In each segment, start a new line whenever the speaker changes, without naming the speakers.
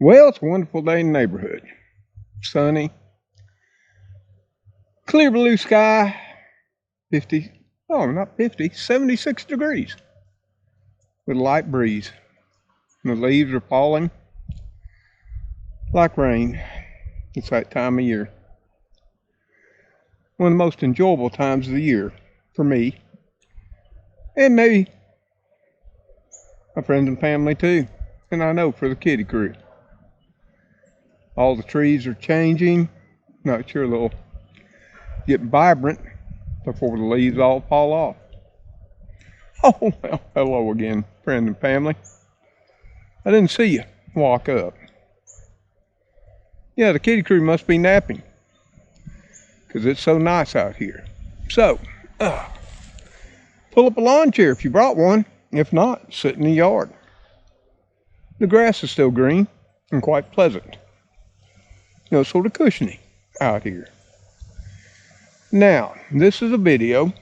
Well, it's a wonderful day in the neighborhood. Sunny, clear blue sky, 50, oh, not 50, 76 degrees with a light breeze. And the leaves are falling like rain. It's that time of year. One of the most enjoyable times of the year for me, and maybe my friends and family too, and I know for the kitty crew. All the trees are changing. Not sure they'll get vibrant before the leaves all fall off. Oh, well, hello again, friend and family. I didn't see you walk up. Yeah, the kitty crew must be napping because it's so nice out here. So, pull up a lawn chair if you brought one. If not, sit in the yard. The grass is still green and quite pleasant. Sort of cushiony out here. Now, this is a video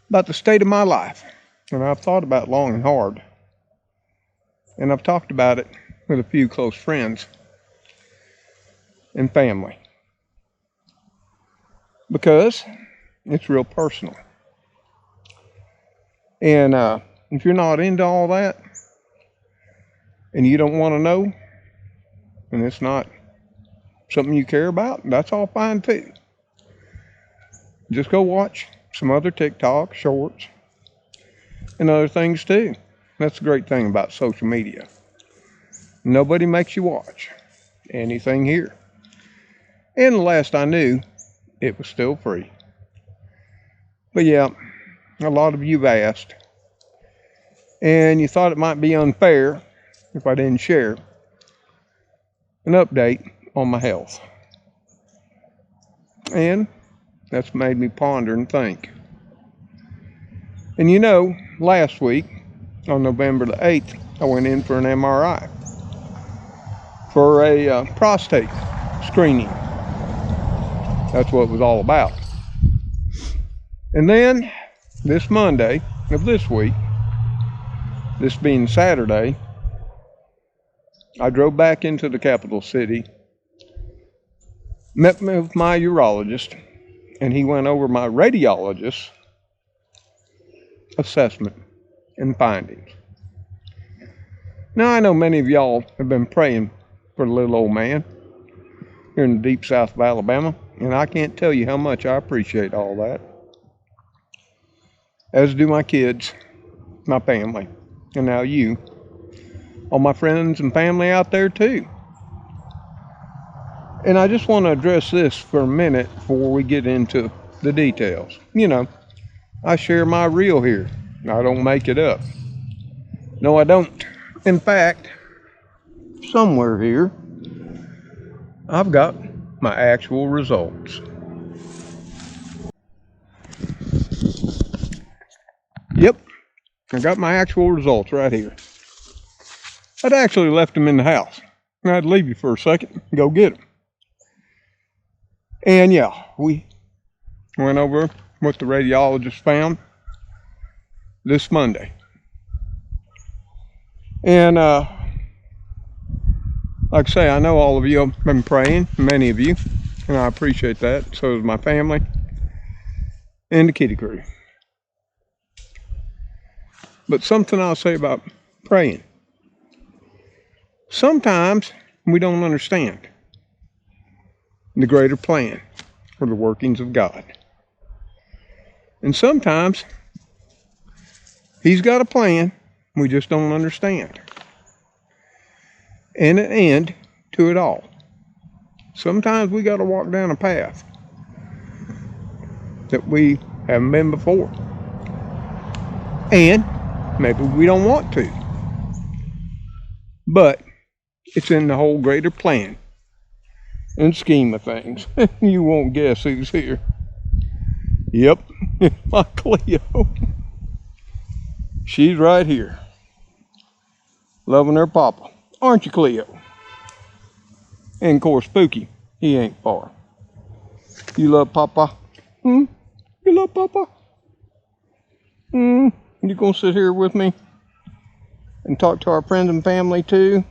about the state of my life. And I've thought about it long and hard. And I've talked about it with a few close friends and family. Because it's real personal. And if you're not into all that, and you don't want to know, and it's not something you care about, that's all fine too. Just go watch some other TikTok shorts and other things too. That's the great thing about social media. Nobody makes you watch anything here. And the last I knew, it was still free. But yeah, a lot of you've asked, and you thought it might be unfair if I didn't share an update on my health. And that's made me ponder and think. And last week, on November the 8th, I went in for an MRI for a prostate screening. That's what it was all about. And then, this Monday of this week, this being Saturday, I drove back into the capital city, met with my urologist, and he went over my radiologist's assessment and findings. Now, I know many of y'all have been praying for the little old man here in the deep south of Alabama, and I can't tell you how much I appreciate all that. As do my kids, my family, and now you. All my friends and family out there too. And I just want to address this for a minute before we get into the details. I share my real here. I don't make it up. No, I don't. In fact, somewhere here, I've got my actual results. Yep, I got my actual results right here. I'd actually left them in the house. I'd leave you for a second and go get them. And yeah, we went over what the radiologist found this Monday. And like I say, I know all of you have been praying, many of you, and I appreciate that. So does my family and the kitty crew. But something I'll say about praying. Sometimes we don't understand the greater plan for the workings of God. And sometimes He's got a plan we just don't understand. And an end to it all. Sometimes we got to walk down a path that we haven't been before. And maybe we don't want to. But it's in the whole greater plan and scheme of things. You won't guess who's here. Yep, my Cleo. She's right here. Loving her papa. Aren't you, Cleo? And of course, Spooky, he ain't far. You love papa? You love papa? You gonna sit here with me and talk to our friends and family too?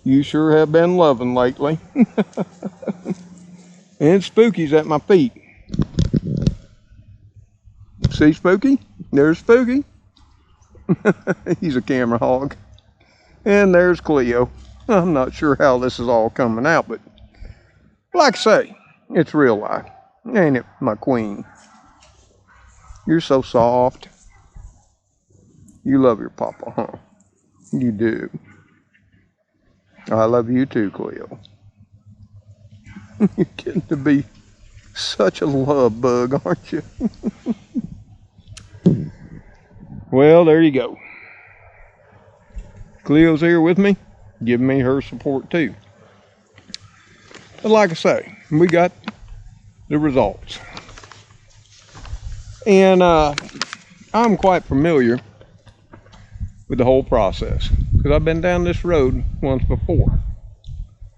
You sure have been loving lately. And Spooky's at my feet. See Spooky? There's Spooky. He's a camera hog. And there's Cleo. I'm not sure how this is all coming out, but like I say, it's real life. Ain't it, my queen? You're so soft. You love your papa, huh? You do. I love you too, Cleo. You're getting to be such a love bug, aren't you? Well, there you go. Cleo's here with me, giving me her support too. But like I say, we got the results. And I'm quite familiar with the whole process because I've been down this road once before.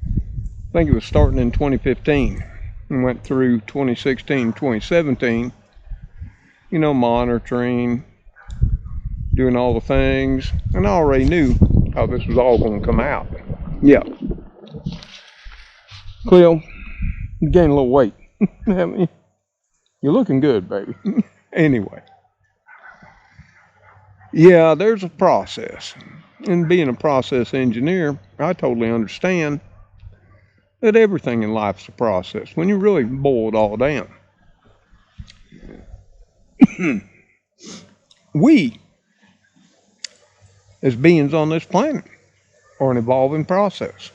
I think it was starting in 2015 and went through 2016, 2017, you know, monitoring, doing all the things, and I already knew how this was all going to come out. Yeah. Cleo, you gained a little weight, haven't you? You're looking good, baby. Anyway. Yeah, there's a process. And being a process engineer, I totally understand that everything in life's a process when you really boil it all down. We, as beings on this planet, are an evolving process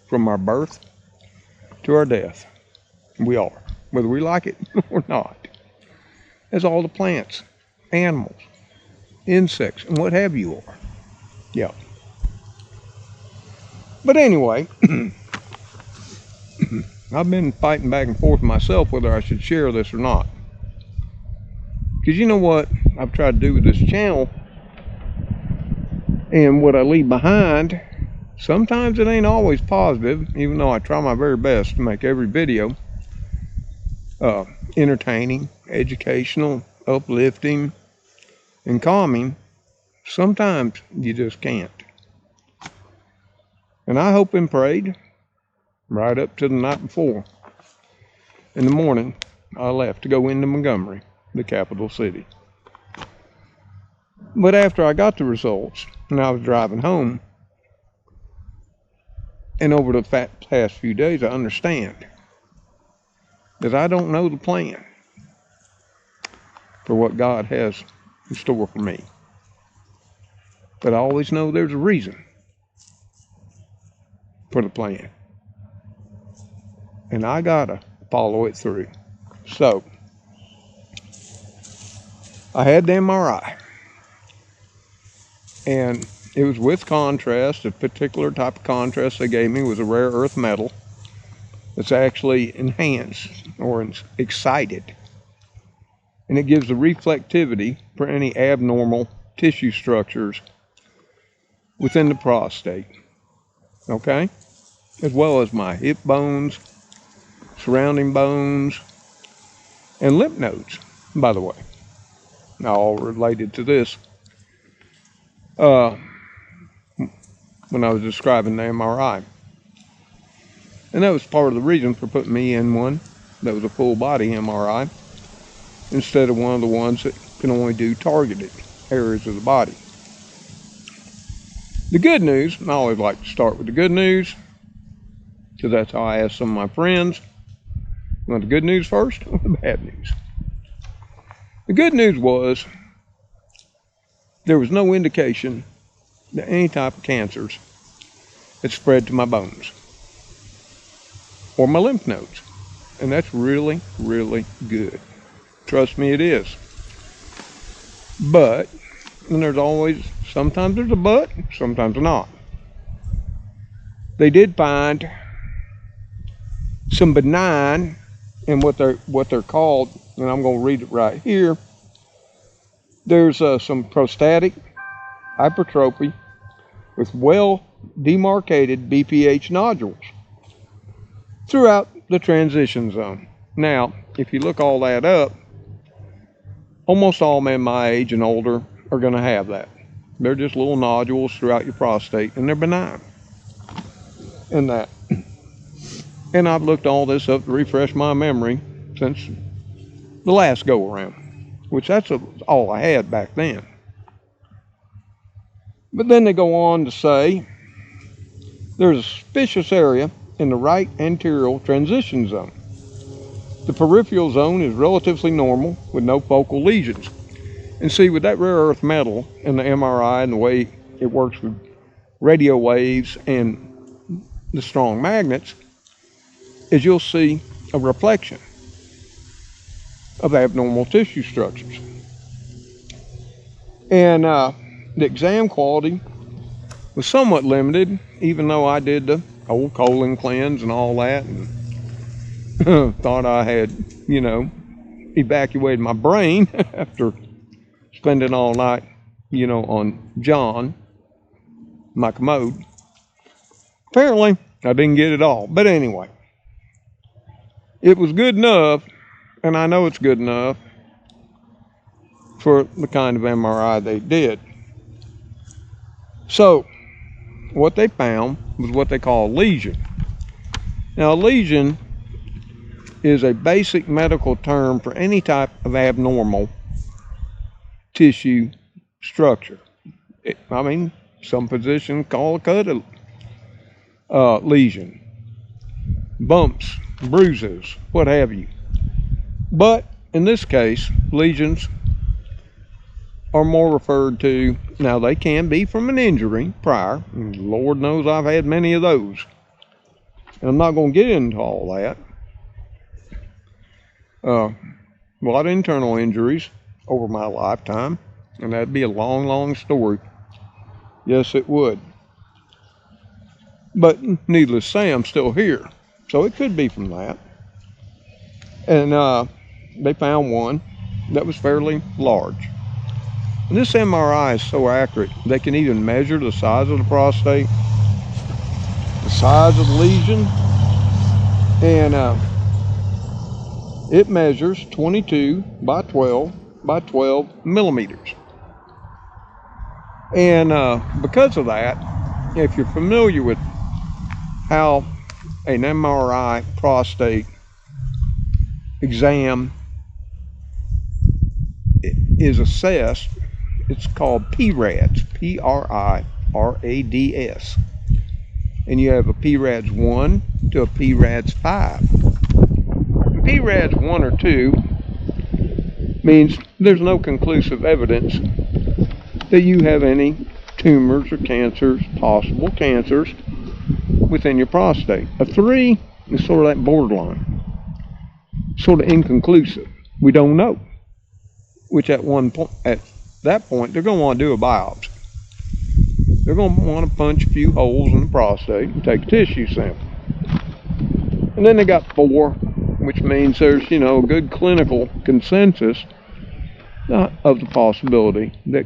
from our birth to our death. We are, whether we like it or not. As all the plants, animals, insects, and what have you are. Yeah. But anyway, I've been fighting back and forth myself whether I should share this or not. Because you know what I've tried to do with this channel and what I leave behind, sometimes it ain't always positive, even though I try my very best to make every video entertaining, educational, uplifting, and calming. Sometimes you just can't. And I hope and prayed right up to the night before. In the morning, I left to go into Montgomery, the capital city. But after I got the results, and I was driving home, and over the past few days, I understand that I don't know the plan for what God has in store for me. But I always know there's a reason for the plan. And I gotta follow it through. So, I had the MRI. And it was with contrast. A particular type of contrast they gave me was a rare earth metal that's actually enhanced or excited. And it gives the reflectivity for any abnormal tissue structures within the prostate. Okay? As well as my hip bones, surrounding bones, and lymph nodes, by the way. All related to this. When I was describing the MRI. And that was part of the reason for putting me in one that was a full body MRI instead of one of the ones that can only do targeted areas of the body. The good news, and I always like to start with the good news, because that's how I ask some of my friends, you want the good news first or the bad news? The good news was there was no indication that any type of cancers had spread to my bones or my lymph nodes. And that's really, really good. Trust me, it is. But, and there's always, sometimes there's a but, sometimes not. They did find some benign, and what they're called, and I'm going to read it right here. There's some prostatic hypertrophy with well demarcated BPH nodules throughout the transition zone. Now, if you look all that up, almost all men my age and older are going to have that. They're just little nodules throughout your prostate, and they're benign. and that. And I've looked all this up to refresh my memory since the last go around, which that's all I had back then. But then they go on to say there's a suspicious area in the right anterior transition zone. The peripheral zone is relatively normal with no focal lesions. And see, with that rare earth metal in the MRI and the way it works with radio waves and the strong magnets, is you'll see a reflection of abnormal tissue structures. And the exam quality was somewhat limited, even though I did the whole colon cleanse and all that, and thought I had, evacuated my brain after spending all night, on John, my commode. Apparently, I didn't get it all. But anyway, it was good enough, and I know it's good enough for the kind of MRI they did. So, what they found was what they call a lesion. Now, a lesion is a basic medical term for any type of abnormal tissue structure. Some physicians call a cut a lesion, bumps, bruises, what have you. But in this case, lesions are more referred to, now they can be from an injury prior, and Lord knows I've had many of those. And I'm not going to get into all that. A lot of internal injuries over my lifetime, and that'd be a long, long story. Yes, it would. But needless to say, I'm still here. So it could be from that. And they found one that was fairly large. And this MRI is so accurate, they can even measure the size of the prostate, the size of the lesion, and it measures 22 by 12 by 12 millimeters. And because of that, if you're familiar with how an MRI prostate exam is assessed, it's called PRADS, P-R-I-R-A-D-S. And you have a PRADS 1 to a PRADS 5. PRADS 1 or 2 means there's no conclusive evidence that you have any tumors or cancers, possible cancers, within your prostate. A 3 is sort of that borderline, sort of inconclusive. We don't know. Which at that point, they're going to want to do a biopsy. They're going to want to punch a few holes in the prostate and take a tissue sample. And then they got 4, which means there's, a good clinical consensus of the possibility that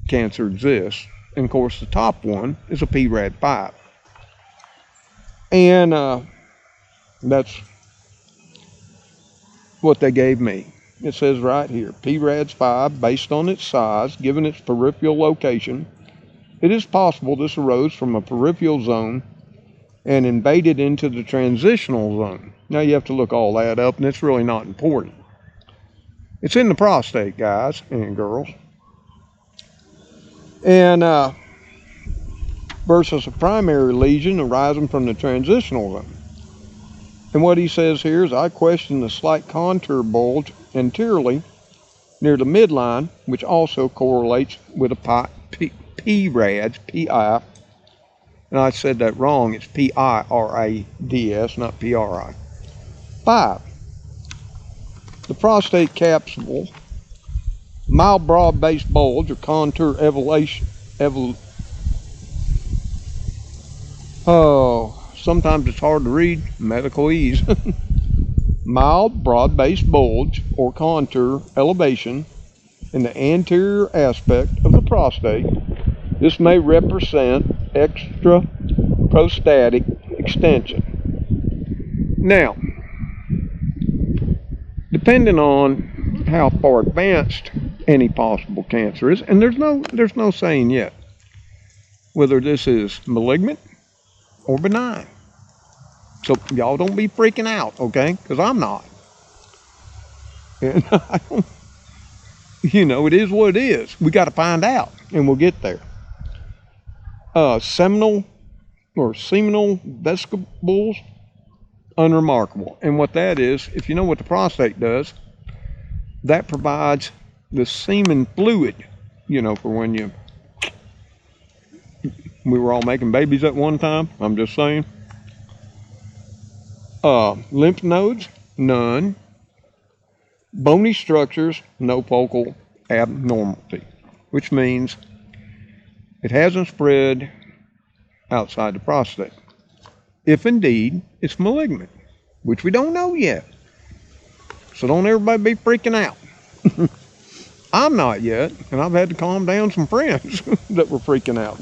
cancer exists. And of course, the top one is a PRAD 5. And that's what they gave me. It says right here, PRADS 5, based on its size, given its peripheral location, it is possible this arose from a peripheral zone and invaded into the transitional zone. Now you have to look all that up, and it's really not important. It's in the prostate, guys and girls. And versus a primary lesion arising from the transitional zone. And what he says here is, I question the slight contour bulge anteriorly near the midline, which also correlates with a PRADS, P-I, and I said that wrong, it's P-I-R-A-D-S, not P-R-I. 5. The prostate capsule, mild broad-based bulge or contour sometimes it's hard to read, medical ease. Mild broad-based bulge or contour elevation in the anterior aspect of the prostate. This may represent extraprostatic extension. Now, depending on how far advanced any possible cancer is, and there's no saying yet whether this is malignant or benign. So y'all don't be freaking out, okay? Because I'm not. And I don't, it is what it is. We got to find out, and we'll get there. Seminal vesicles, unremarkable. And what that is, if you know what the prostate does, that provides the semen fluid, for when we were all making babies at one time. I'm just saying. Lymph nodes, none. Bony structures, no focal abnormality, which means it hasn't spread outside the prostate. If indeed it's malignant, which we don't know yet. So don't everybody be freaking out. I'm not yet, and I've had to calm down some friends that were freaking out.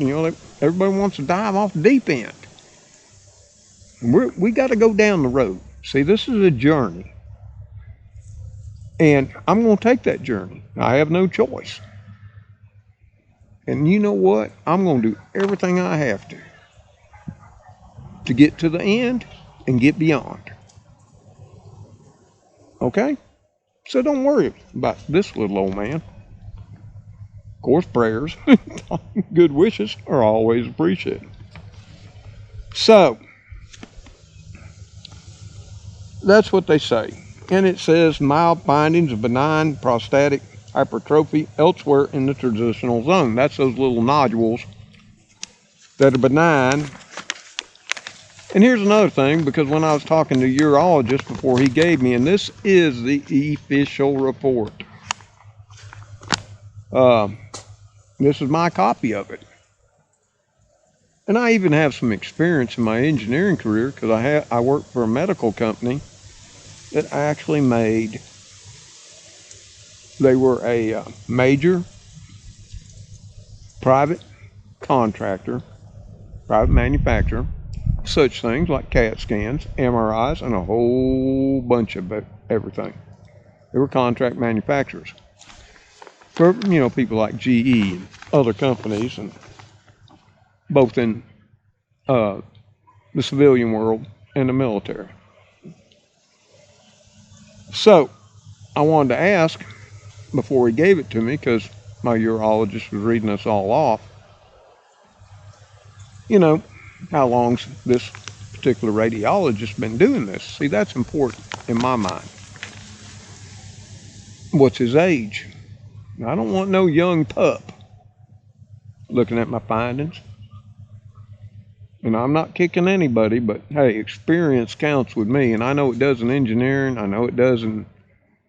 Everybody wants to dive off the deep end. And we got to go down the road. See, this is a journey. And I'm going to take that journey. I have no choice. And you know what? I'm going to do everything I have to get to the end and get beyond. Okay? So don't worry about this little old man. Of course, prayers, good wishes are always appreciated. So, that's what they say. And it says mild findings of benign prostatic hypertrophy elsewhere in the transitional zone. That's those little nodules that are benign. And here's another thing, because when I was talking to a urologist before he gave me, and this is the official report. This is my copy of it. And I even have some experience in my engineering career, because I worked for a medical company that actually they were a major private contractor, private manufacturer, such things like CAT scans, MRIs, and a whole bunch of everything. They were contract manufacturers for, people like GE and other companies, and both in the civilian world and the military. So I wanted to ask before he gave it to me, because my urologist was reading us all off, how long's this particular radiologist been doing this? See, that's important in my mind. What's his age? I don't want no young pup looking at my findings. And I'm not kicking anybody, but hey, experience counts with me. And I know it does in engineering. I know it does in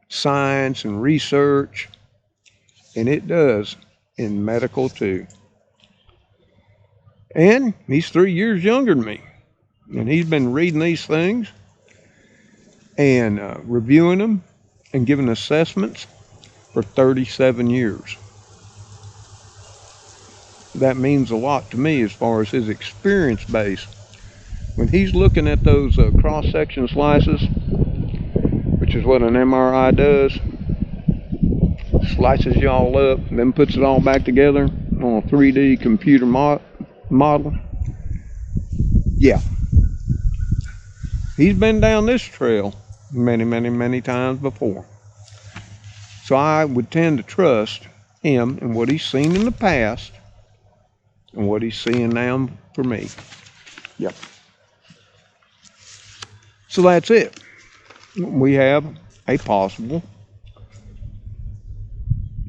science and research. And it does in medical too. And he's 3 years younger than me. And he's been reading these things and reviewing them and giving assessments for 37 years. That means a lot to me as far as his experience base. When he's looking at those cross-section slices, which is what an MRI does, slices you all up, then puts it all back together on a 3D computer model. Yeah. He's been down this trail many, many, many times before. So I would tend to trust him and what he's seen in the past and what he's seeing now for me. Yep. So that's it. We have a possible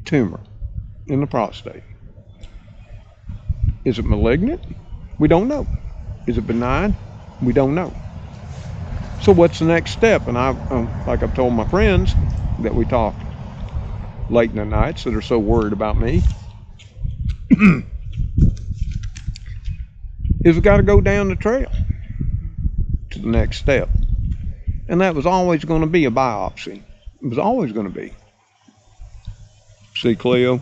tumor in the prostate. Is it malignant? We don't know. Is it benign? We don't know. So what's the next step? And like I've told my friends that we talk late in the nights that are so worried about me, is we got to go down the trail to the next step. And that was always going to be a biopsy. It was always going to be. See Cleo?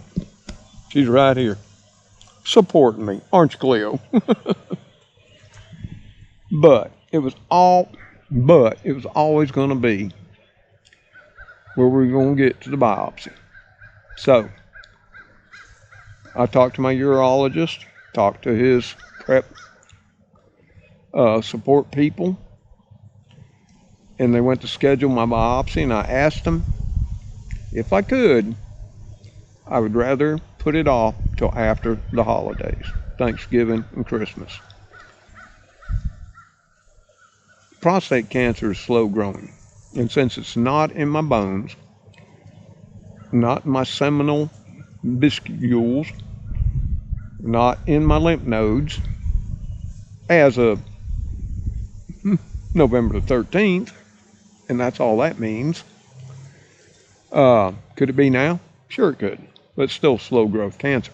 She's right here supporting me. Aren't you, Cleo? But it was always going to be where we're going to get to the biopsy. So I talked to my urologist, talked to his prep support people, and they went to schedule my biopsy, and I asked them if I could, I would rather put it off till after the holidays, Thanksgiving and Christmas. Prostate cancer is slow growing, and since it's not in my bones, not in my seminal vesicles, not in my lymph nodes, as of November the 13th, and that's all that means. Could it be now? Sure it could, but it's still slow growth cancer.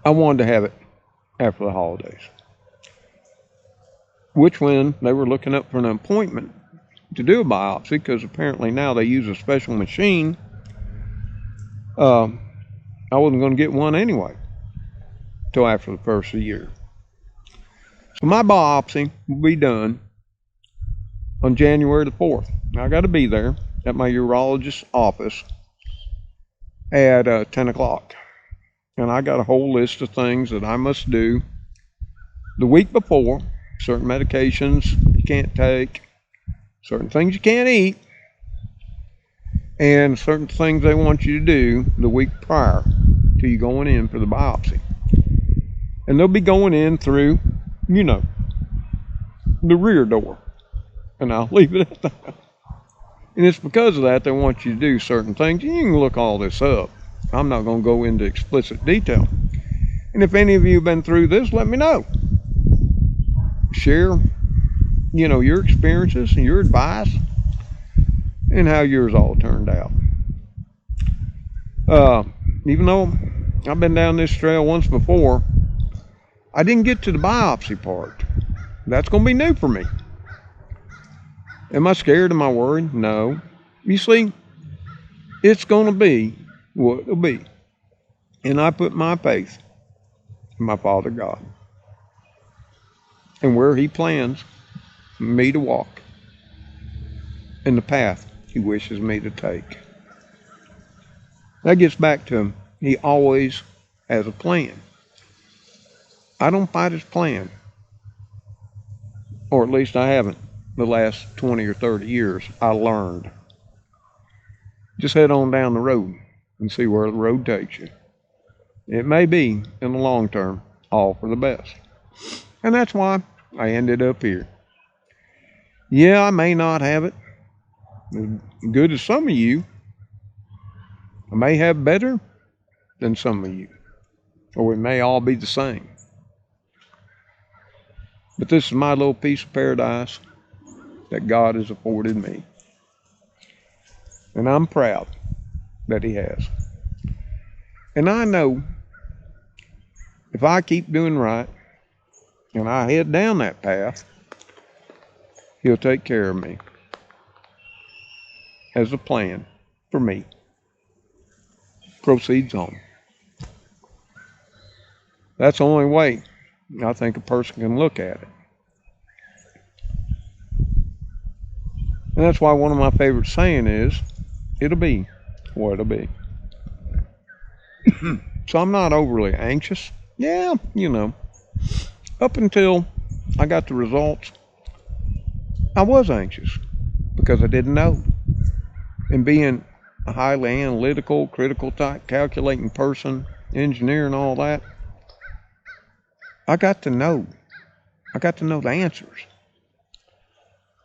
I wanted to have it after the holidays, which when they were looking up for an appointment to do a biopsy, because apparently now they use a special machine, I wasn't going to get one anyway till after the first of the year. So my biopsy will be done on January the 4th. I got to be there at my urologist's office at 10 o'clock. And I got a whole list of things that I must do the week before, certain medications you can't take, certain things you can't eat, and certain things they want you to do the week prior to you going in for the biopsy. And they'll be going in through, the rear door. And I'll leave it at that. And it's because of that they want you to do certain things. You can look all this up. I'm not going to go into explicit detail. And if any of you have been through this, let me know. Share, your experiences and your advice and how yours all turned out. Even though I've been down this trail once before, I didn't get to the biopsy part. That's going to be new for me. Am I scared? Am I worried? No. You see, it's going to be what it'll be. And I put my faith in my Father God and where He plans me to walk and the path He wishes me to take. That gets back to Him. He always has a plan. I don't fight His plan, or at least I haven't the last 20 or 30 years. I learned. Just head on down the road and see where the road takes you. It may be, in the long term, all for the best. And that's why I ended up here. Yeah, I may not have it as good as some of you. I may have better than some of you. Or we may all be the same. But this is my little piece of paradise that God has afforded me. And I'm proud that He has. And I know if I keep doing right and I head down that path, He'll take care of me as a plan for me proceeds on. That's the only way I think a person can look at it. And that's why one of my favorite saying is, it'll be what it'll be. So I'm not overly anxious. Yeah, up until I got the results, I was anxious because I didn't know. And being a highly analytical, critical type, calculating person, engineer and all that, I got to know. I got to know the answers.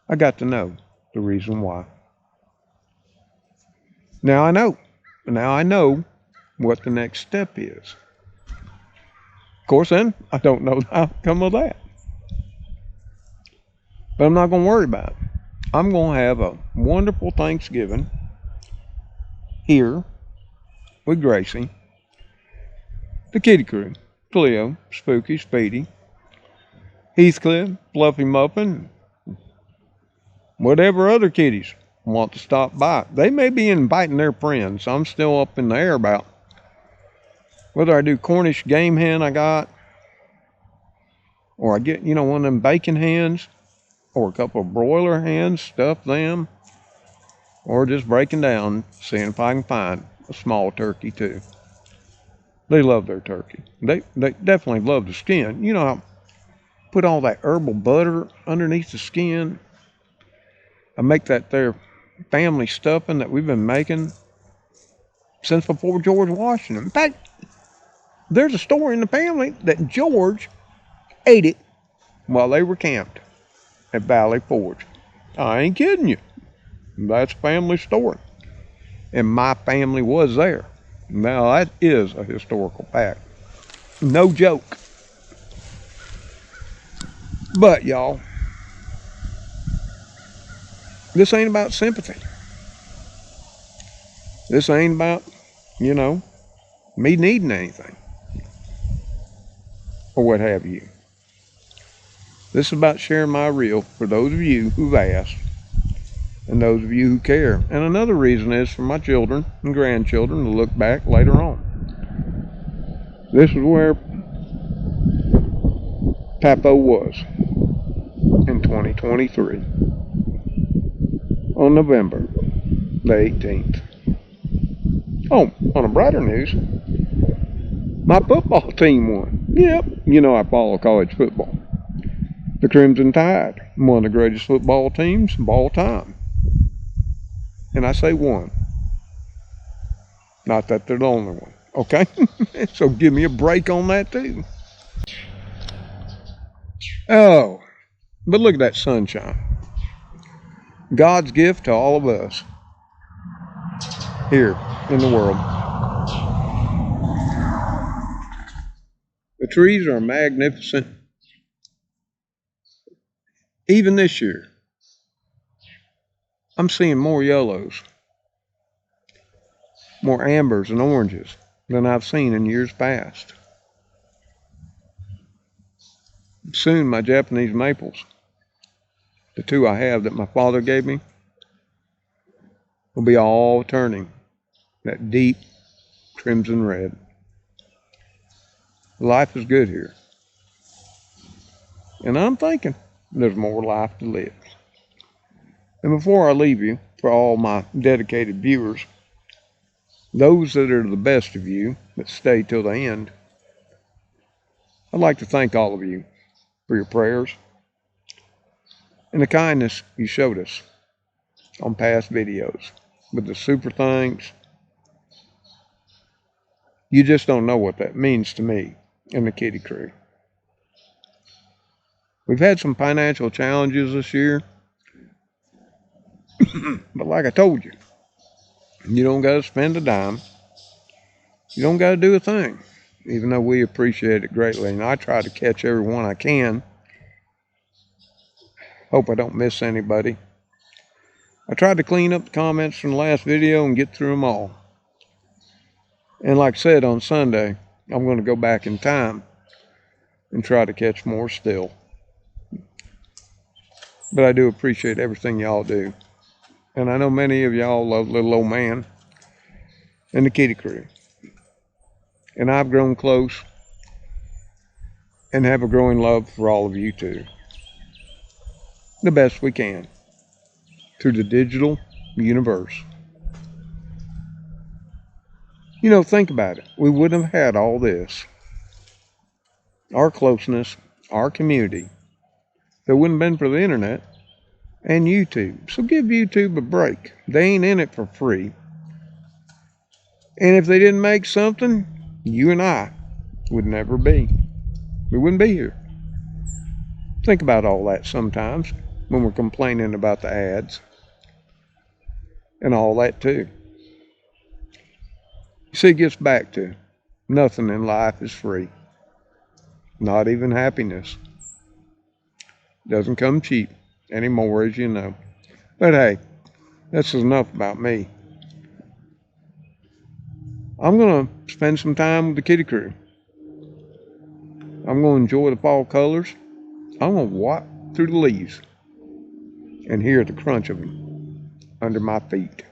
I got to know the reason why. Now I know. Now I know what the next step is. Of course, then I don't know the outcome of that. But I'm not going to worry about it. I'm going to have a wonderful Thanksgiving here with Gracie, the kitty crew, Cleo, Spooky, Speedy, Heathcliff, Fluffy Muffin, whatever other kitties want to stop by. They may be inviting their friends. I'm still up in the air about whether I do Cornish game hen I got, or I get, one of them bacon hens, or a couple of broiler hens, stuff them, or just breaking down, seeing if I can find a small turkey too. They love their turkey. They definitely love the skin. You know, I put all that herbal butter underneath the skin. I make that their family stuffing that we've been making since before George Washington. In fact, there's a story in the family that George ate it while they were camped at Valley Forge. I ain't kidding you. That's a family story. And my family was there. Now, that is a historical fact. No joke. But, y'all, this ain't about sympathy. This ain't about, you know, me needing anything. Or what have you. This is about sharing my reel for those of you who've asked and those of you who care. And another reason is for my children and grandchildren to look back later on. This is where Papo was in 2023 on November the 18th. Oh, on a brighter news, my football team won. Yep, you know I follow college football. The Crimson Tide, one of the greatest football teams of all time. And I say one. Not that they're the only one, okay? So give me a break on that too. Oh, but look at that sunshine. God's gift to all of us here in the world. The trees are magnificent. Even this year, I'm seeing more yellows, more ambers and oranges than I've seen in years past. Soon my Japanese maples, the two I have that my father gave me, will be all turning that deep crimson red. Life is good here. And I'm thinking there's more life to live. And before I leave you, for all my dedicated viewers, those that are the best of you that stay till the end, I'd like to thank all of you for your prayers and the kindness you showed us on past videos with the super thanks. You just don't know what that means to me and the Kitty Crew. We've had some financial challenges this year, but like I told you, you don't got to spend a dime. You don't got to do a thing, even though we appreciate it greatly. And I try to catch everyone I can. Hope I don't miss anybody. I tried to clean up the comments from the last video and get through them all. And like I said on Sunday, I'm going to go back in time and try to catch more still. But I do appreciate everything y'all do. And I know many of y'all love Little Old Man and the Kitty Crew. And I've grown close and have a growing love for all of you too. The best we can through the digital universe. You know, think about it. We wouldn't have had all this, our closeness, our community, if it wouldn't have been for the internet and YouTube. So give YouTube a break. They ain't in it for free. And if they didn't make something, you and I would never be. We wouldn't be here. Think about all that sometimes when we're complaining about the ads and all that too. You see, it gets back to nothing in life is free. Not even happiness. Doesn't come cheap anymore, as you know. But hey, that's enough about me. I'm going to spend some time with the Kitty Crew. I'm going to enjoy the fall colors. I'm going to walk through the leaves and hear the crunch of them under my feet.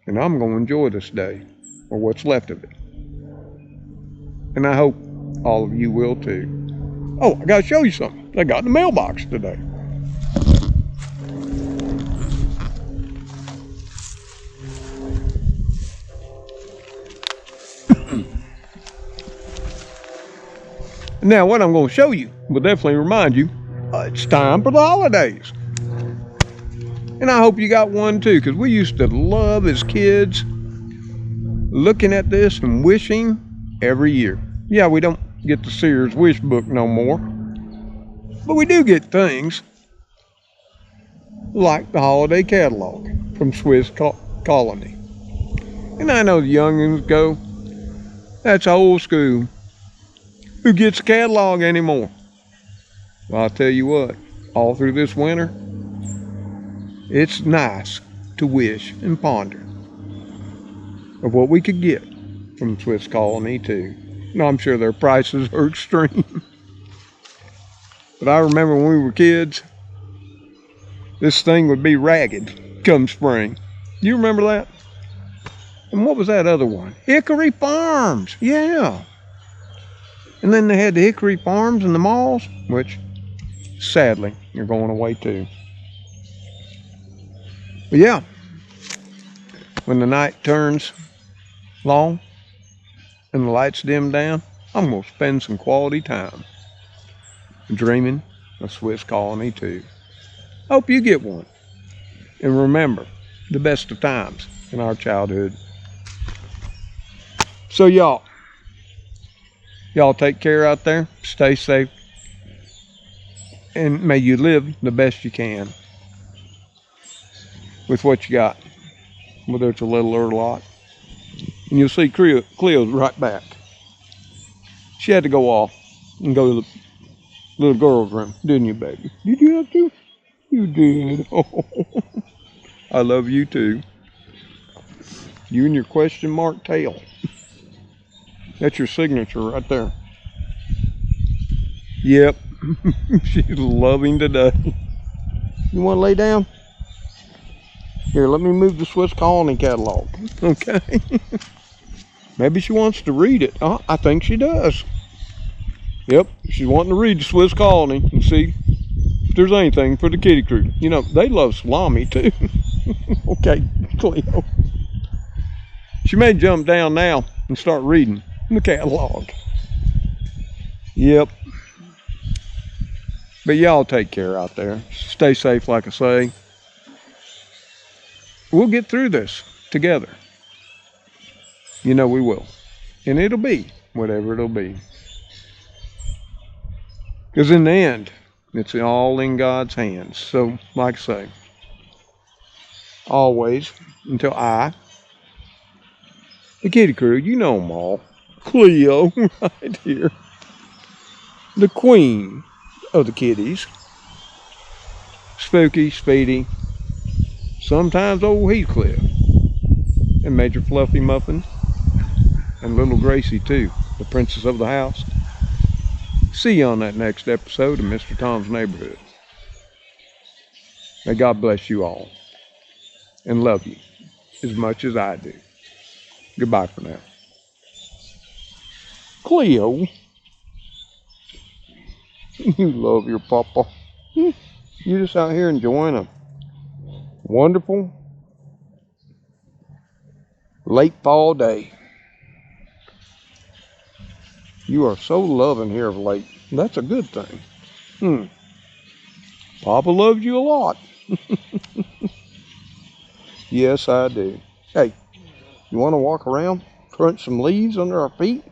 And I'm going to enjoy this day, or what's left of it. And I hope all of you will too. Oh, I got to show you something I got in the mailbox today. Now, what I'm going to show you will definitely remind you it's time for the holidays. And I hope you got one too, because we used to love as kids looking at this and wishing every year. Yeah, we don't get the Sears wish book no more, but we do get things like the holiday catalog from Swiss Colony. And I know the youngins go, that's old school. Who gets a catalog anymore? Well, I'll tell you what, all through this winter, it's nice to wish and ponder of what we could get from Swiss Colony too. No, I'm sure their prices are extreme. But I remember when we were kids, this thing would be ragged come spring. You remember that? And what was that other one? Hickory Farms, yeah. And then they had the Hickory Farms in the malls, which sadly, you're going away too. But yeah, when the night turns long and the lights dim down, I'm going to spend some quality time dreaming of Swiss Colony too. Hope you get one. And remember, the best of times in our childhood. So y'all take care out there. Stay safe. And may you live the best you can with what you got, whether it's a little or a lot. And you'll see Cleo's right back. She had to go off and go to the little girl's room, didn't you, baby? Did you have to? You did. Oh, I love you too. You and your question mark tail. That's your signature right there. Yep. She's loving today. You want to lay down? Here, let me move the Swiss Colony catalog. Okay. Maybe she wants to read it. I think she does. Yep, she's wanting to read the Swiss Colony and see if there's anything for the kitty crew. You know, they love salami too. Okay, Cleo. She may jump down now and start reading the catalog. Yep. But y'all take care out there. Stay safe, like I say. We'll get through this together. You know we will. And it'll be whatever it'll be. Because in the end, it's all in God's hands. So, like I say, always, until the kitty crew, you know them all. Cleo, right here. The queen of the kitties. Spooky, Speedy. Sometimes old Heathcliff. And Major Fluffy Muffin. And little Gracie too, the princess of the house. See you on that next episode of Mr. Tom's Neighborhood. May God bless you all. And love you as much as I do. Goodbye for now. Cleo. You love your papa. You're just out here enjoying a wonderful late fall day. You are so loving here of late. That's a good thing. Papa loves you a lot. Yes, I do. Hey, you want to walk around, crunch some leaves under our feet?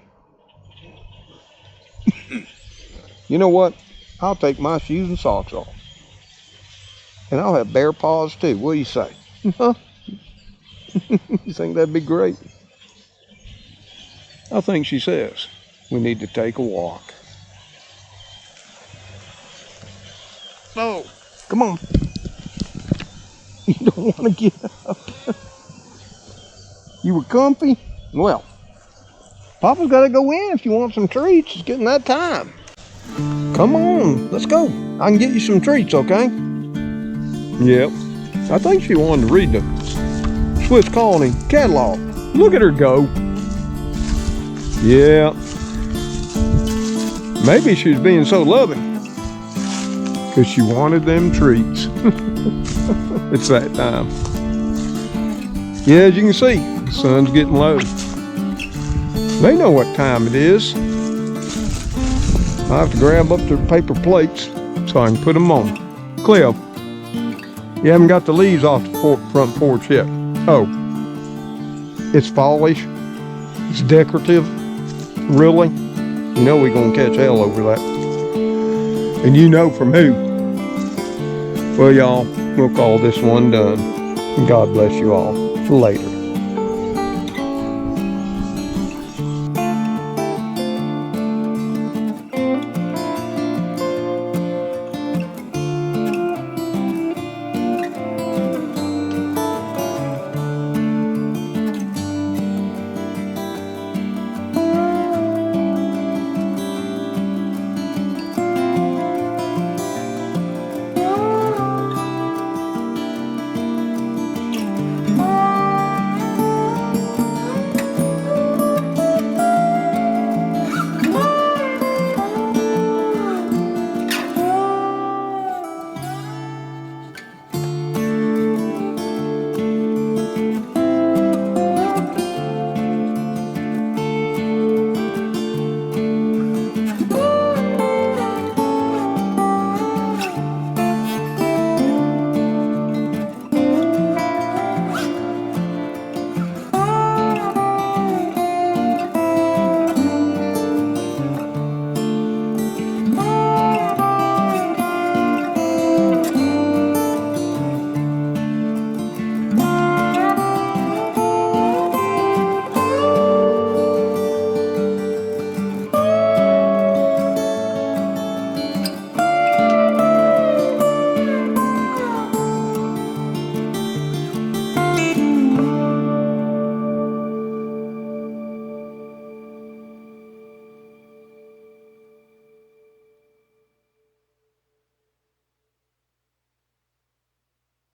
You know what? I'll take my shoes and socks off. And I'll have bare paws too. What do you say? Huh? You think that'd be great? I think she says we need to take a walk. No, come on. You don't want to get up. You were comfy? Well, Papa's got to go in if you want some treats. It's getting that time. Come on, let's go. I can get you some treats, okay? Yep. I think she wanted to read the Swiss Colony catalog. Look at her go. Yeah. Maybe she was being so loving because she wanted them treats. It's that time. Yeah, as you can see, the sun's getting low. They know what time it is. I have to grab up the paper plates so I can put them on. Cliff, you haven't got the leaves off the front porch yet. Oh, it's fallish. It's decorative. Really? You know we're gonna catch hell over that. And you know from who. Well, y'all, we'll call this one done. God bless you all. Later.